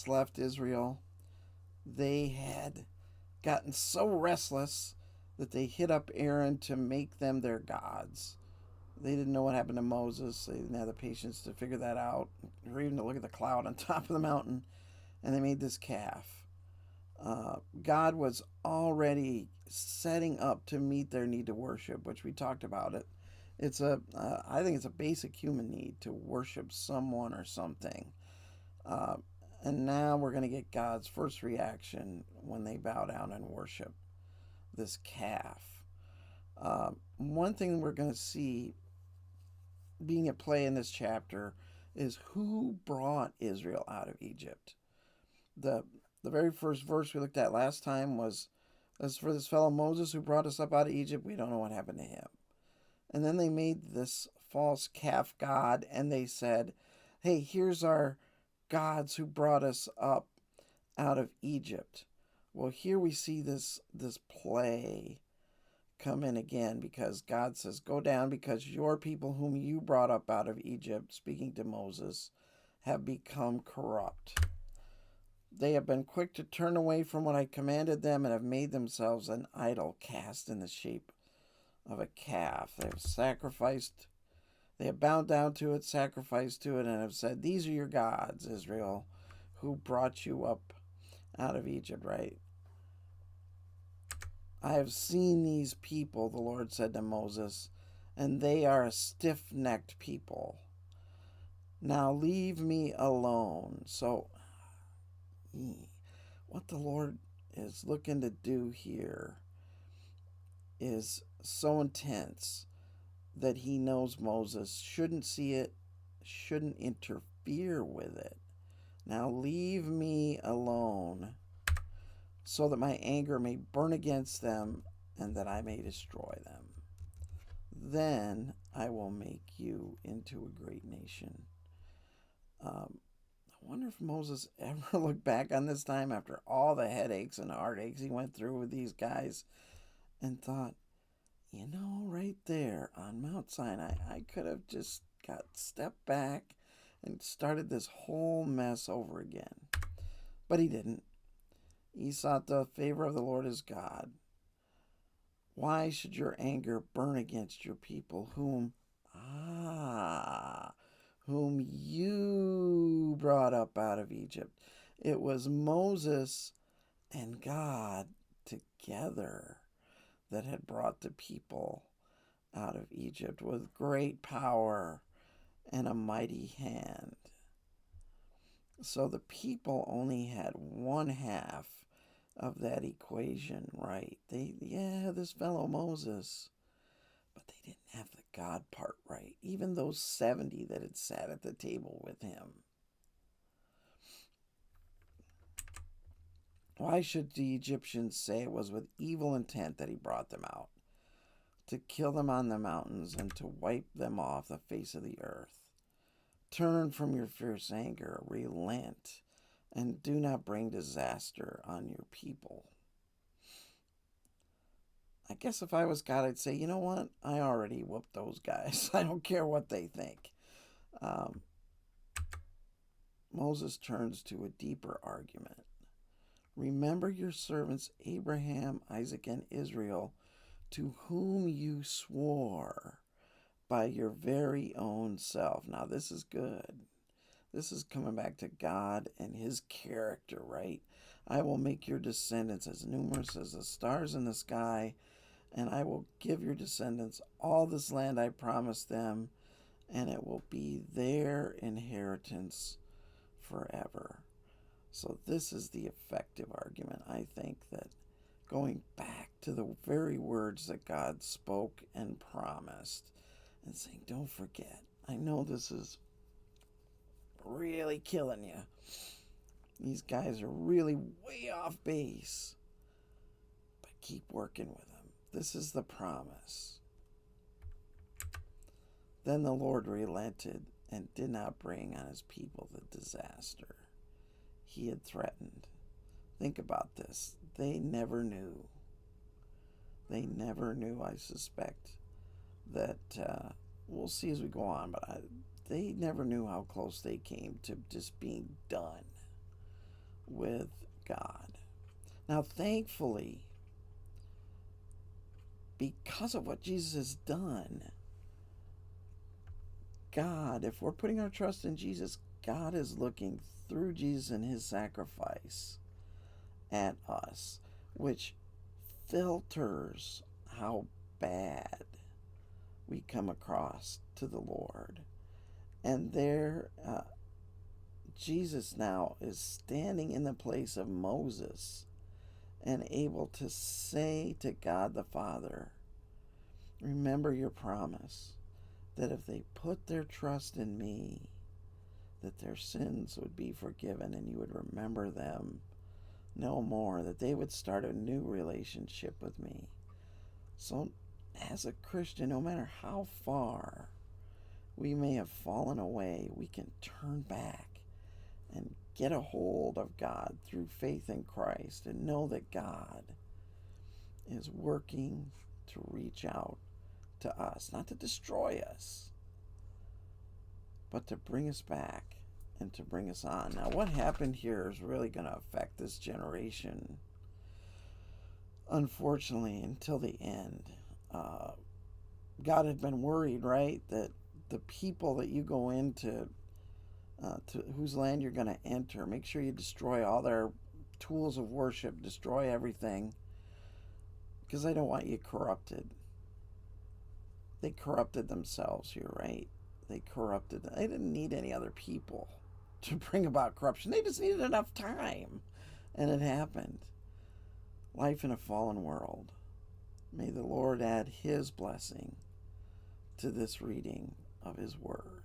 Moses left Israel, they had gotten so restless that they hit up Aaron to make them their gods. They didn't know what happened to Moses. They didn't have the patience to figure that out, or even to look at the cloud on top of the mountain. And they made this calf. God was already setting up to meet their need to worship, which we talked about it. I think it's a basic human need to worship someone or something. Uh, and now we're going to get God's first reaction when they bow down and worship this calf. One thing we're going to see being at play in this chapter is who brought Israel out of Egypt. The the very first verse we looked at last time was, as for this fellow Moses who brought us up out of Egypt, we don't know what happened to him. And then they made this false calf god and they said, hey, here's our gods who brought us up out of Egypt. Well, here we see this play come in again, because God says, go down, because your people whom you brought up out of Egypt, speaking to Moses, have become corrupt. They have been quick to turn away from what I commanded them and have made themselves an idol cast in the shape of a calf. They have bowed down to it, sacrificed to it, and have said, these are your gods, Israel, who brought you up out of Egypt, right? I have seen these people, the Lord said to Moses, and they are a stiff-necked people. Now leave me alone. So, what the Lord is looking to do here is so intense that he knows Moses shouldn't see it, shouldn't interfere with it. Now leave me alone, so that my anger may burn against them and that I may destroy them. Then I will make you into a great nation. I wonder if Moses ever looked back on this time after all the headaches and heartaches he went through with these guys and thought, right there on Mount Sinai, I could have just got stepped back and started this whole mess over again. But he didn't. He sought the favor of the Lord his God. Why should your anger burn against your people, whom you brought up out of Egypt? It was Moses and God together that had brought the people out of Egypt with great power and a mighty hand. So the people only had one half of that equation right. This fellow Moses, but they didn't have the God part right. Even those 70 that had sat at the table with him. Why should the Egyptians say it was with evil intent that he brought them out? To kill them on the mountains and to wipe them off the face of the earth. Turn from your fierce anger, relent, and do not bring disaster on your people. I guess if I was God, I'd say, you know what? I already whooped those guys. I don't care what they think. Moses turns to a deeper argument. Remember your servants Abraham, Isaac, and Israel, to whom you swore by your very own self. Now, this is good. This is coming back to God and his character, right? I will make your descendants as numerous as the stars in the sky, and I will give your descendants all this land I promised them, and it will be their inheritance forever. So this is the effective argument, I think, that going back to the very words that God spoke and promised and saying, don't forget, I know this is really killing you. These guys are really way off base, but keep working with them. This is the promise. Then the Lord relented and did not bring on his people the disaster he had threatened. Think about this. They never knew. I suspect, that we'll see as we go on, but they never knew how close they came to just being done. with God. Now, thankfully, because of what Jesus has done, God, if we're putting our trust in Jesus, God is looking through Jesus and his sacrifice at us, which filters how bad we come across to the Lord. And there, Jesus now is standing in the place of Moses and able to say to God the Father, remember your promise that if they put their trust in me, that their sins would be forgiven and you would remember them no more, that they would start a new relationship with me. So, as a Christian, no matter how far we may have fallen away, we can turn back and get a hold of God through faith in Christ and know that God is working to reach out to us, not to destroy us, but to bring us back and to bring us on. Now, what happened here is really going to affect this generation, unfortunately, until the end. God had been worried, right, that the people that you go into, to whose land you're going to enter, make sure you destroy all their tools of worship, destroy everything, because they don't want you corrupted. They corrupted themselves here, right? They didn't need any other people to bring about corruption. They just needed enough time. And it happened. Life in a fallen world. May the Lord add his blessing to this reading of his word.